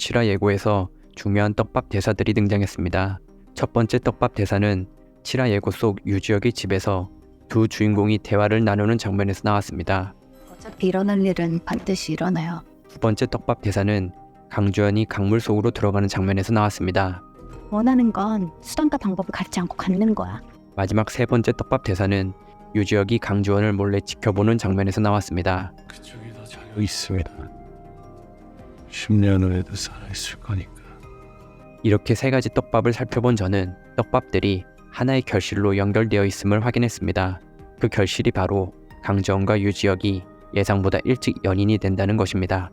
7화 예고에서 중요한 떡밥 대사들이 등장했습니다. 첫 번째 떡밥 대사는 7화 예고 속 유지혁의 집에서 두 주인공이 대화를 나누는 장면에서 나왔습니다. 어차피 일어날 일은 반드시 일어나요. 두 번째 떡밥 대사는 강주연이 강물 속으로 들어가는 장면에서 나왔습니다. 원하는 건 수단과 방법을 가리지 않고 갖는 거야. 마지막 세 번째 떡밥 대사는 유지혁이 강주원을 몰래 지켜보는 장면에서 나왔습니다. 그쪽이 더 자유 있습니다. 10년 후에도 살아있을 거니까. 이렇게 세 가지 떡밥을 살펴본 저는 떡밥들이 하나의 결실로 연결되어 있음을 확인했습니다. 그 결실이 바로 강주원과 유지혁이 예상보다 일찍 연인이 된다는 것입니다.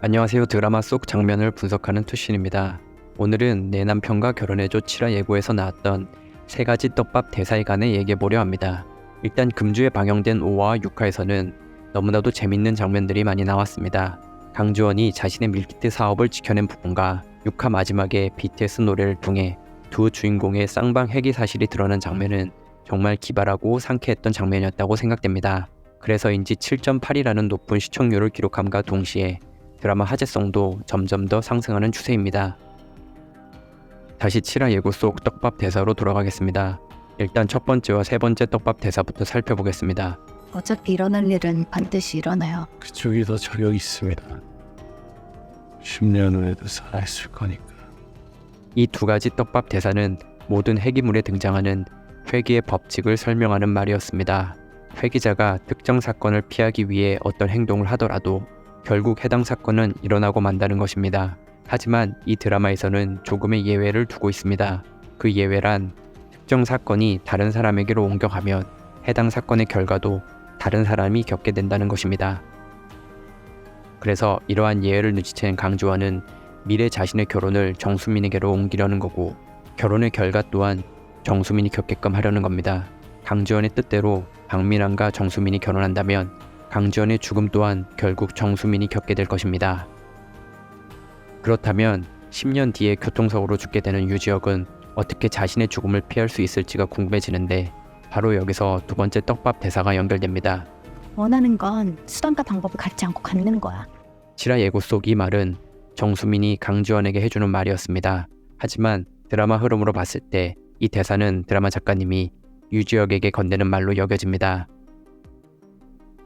안녕하세요. 드라마 속 장면을 분석하는 투신입니다. 오늘은 내 남편과 결혼해줘 7화 예고에서 나왔던 세 가지 떡밥 대사에 관해 얘기해보려 합니다. 일단 금주에 방영된 5화와 6화에서는 너무나도 재밌는 장면들이 많이 나왔습니다. 강주원이 자신의 밀키트 사업을 지켜낸 부분과 6화 마지막에 BTS 노래를 통해 두 주인공의 쌍방 회귀 사실이 드러난 장면은 정말 기발하고 상쾌했던 장면이었다고 생각됩니다. 그래서인지 7.8이라는 높은 시청률을 기록함과 동시에 드라마 화제성도 점점 더 상승하는 추세입니다. 다시 7화 예고 속 떡밥 대사로 돌아가겠습니다. 일단 첫 번째와 세 번째 떡밥 대사부터 살펴보겠습니다. 어차피 일어날 일은 반드시 일어나요. 그쪽이 더 자유 있습니다. 10년 후에도 살아있을 거니까. 이 두 가지 떡밥 대사는 모든 회기물에 등장하는 회기의 법칙을 설명하는 말이었습니다. 회기자가 특정 사건을 피하기 위해 어떤 행동을 하더라도 결국 해당 사건은 일어나고 만다는 것입니다. 하지만 이 드라마에서는 조금의 예외를 두고 있습니다. 그 예외란 특정 사건이 다른 사람에게로 옮겨가면 해당 사건의 결과도 다른 사람이 겪게 된다는 것입니다. 그래서 이러한 예외를 눈치챈 강주원은 미래 자신의 결혼을 정수민에게로 옮기려는 거고 결혼의 결과 또한 정수민이 겪게끔 하려는 겁니다. 강주원의 뜻대로 박민환과 정수민이 결혼한다면 강주원의 죽음 또한 결국 정수민이 겪게 될 것입니다. 그렇다면 10년 뒤에 교통사고로 죽게 되는 유지혁은 어떻게 자신의 죽음을 피할 수 있을지가 궁금해지는데 바로 여기서 두 번째 떡밥 대사가 연결됩니다. 원하는 건 수단과 방법을 가리지 않고 갖는 거야. 7화 예고 속 이 말은 정수민이 강주원에게 해주는 말이었습니다. 하지만 드라마 흐름으로 봤을 때 이 대사는 드라마 작가님이 유지혁에게 건네는 말로 여겨집니다.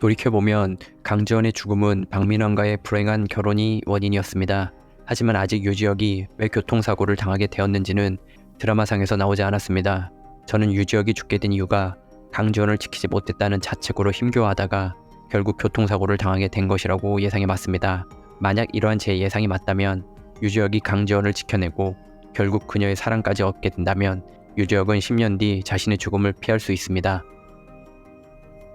돌이켜보면 강주원의 죽음은 박민환과의 불행한 결혼이 원인이었습니다. 하지만 아직 유지혁이 왜 교통사고를 당하게 되었는지는 드라마상에서 나오지 않았습니다. 저는 유지혁이 죽게 된 이유가 강주원을 지키지 못했다는 자책으로 힘겨워하다가 결국 교통사고를 당하게 된 것이라고 예상해봤습니다. 만약 이러한 제 예상이 맞다면 유지혁이 강주원을 지켜내고 결국 그녀의 사랑까지 얻게 된다면 유지혁은 10년 뒤 자신의 죽음을 피할 수 있습니다.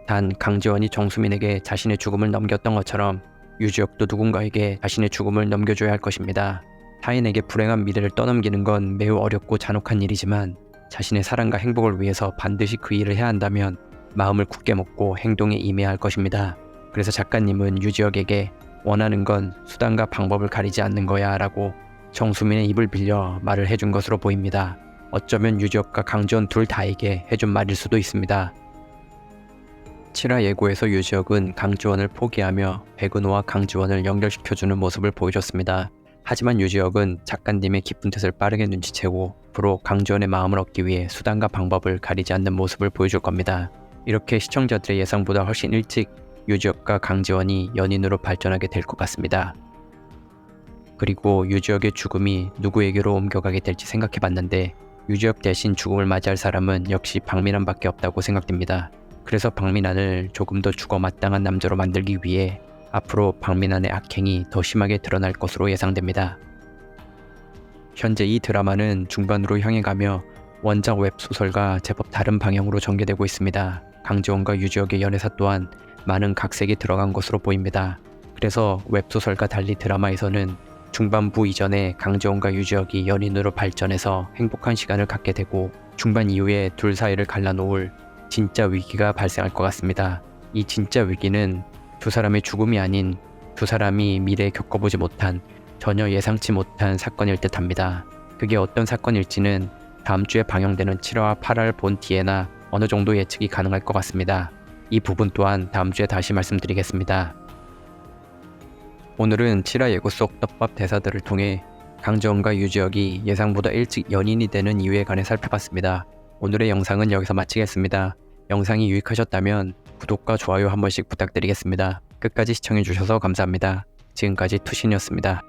단 강주원이 정수민에게 자신의 죽음을 넘겼던 것처럼 유지혁도 누군가에게 자신의 죽음을 넘겨줘야 할 것입니다. 타인에게 불행한 미래를 떠넘기는 건 매우 어렵고 잔혹한 일이지만 자신의 사랑과 행복을 위해서 반드시 그 일을 해야 한다면 마음을 굳게 먹고 행동에 임해야 할 것입니다. 그래서 작가님은 유지혁에게 원하는 건 수단과 방법을 가리지 않는 거야 라고 정수민의 입을 빌려 말을 해준 것으로 보입니다. 어쩌면 유지혁과 강주원 둘 다에게 해준 말일 수도 있습니다. 7화 예고에서 유지혁은 강주원을 포기하며 백은호와 강주원을 연결시켜주는 모습을 보여줬습니다. 하지만 유지혁은 작가님의 깊은 뜻을 빠르게 눈치채고 앞으로 강주원의 마음을 얻기 위해 수단과 방법을 가리지 않는 모습을 보여줄 겁니다. 이렇게 시청자들의 예상보다 훨씬 일찍 유지혁과 강지원이 연인으로 발전하게 될 것 같습니다. 그리고 유지혁의 죽음이 누구에게로 옮겨가게 될지 생각해봤는데 유지혁 대신 죽음을 맞이할 사람은 역시 박민환밖에 없다고 생각됩니다. 그래서 박민환을 조금 더 죽어 마땅한 남자로 만들기 위해 앞으로 박민환의 악행이 더 심하게 드러날 것으로 예상됩니다. 현재 이 드라마는 중반으로 향해 가며 원작 웹소설과 제법 다른 방향으로 전개되고 있습니다. 강지원과 유지혁의 연애사 또한 많은 각색이 들어간 것으로 보입니다. 그래서 웹소설과 달리 드라마에서는 중반부 이전에 강지원과 유지혁이 연인으로 발전해서 행복한 시간을 갖게 되고 중반 이후에 둘 사이를 갈라놓을 진짜 위기가 발생할 것 같습니다. 이 진짜 위기는 두 사람의 죽음이 아닌 두 사람이 미래에 겪어보지 못한 전혀 예상치 못한 사건일 듯합니다. 그게 어떤 사건일지는 다음 주에 방영되는 7화와 8화를 본 뒤에나 어느 정도 예측이 가능할 것 같습니다. 이 부분 또한 다음 주에 다시 말씀드리겠습니다. 오늘은 7화 예고 속 떡밥 대사들을 통해 강정은과 유지혁이 예상보다 일찍 연인이 되는 이유에 관해 살펴봤습니다. 오늘의 영상은 여기서 마치겠습니다. 영상이 유익하셨다면 구독과 좋아요 한 번씩 부탁드리겠습니다. 끝까지 시청해주셔서 감사합니다. 지금까지 투신이었습니다.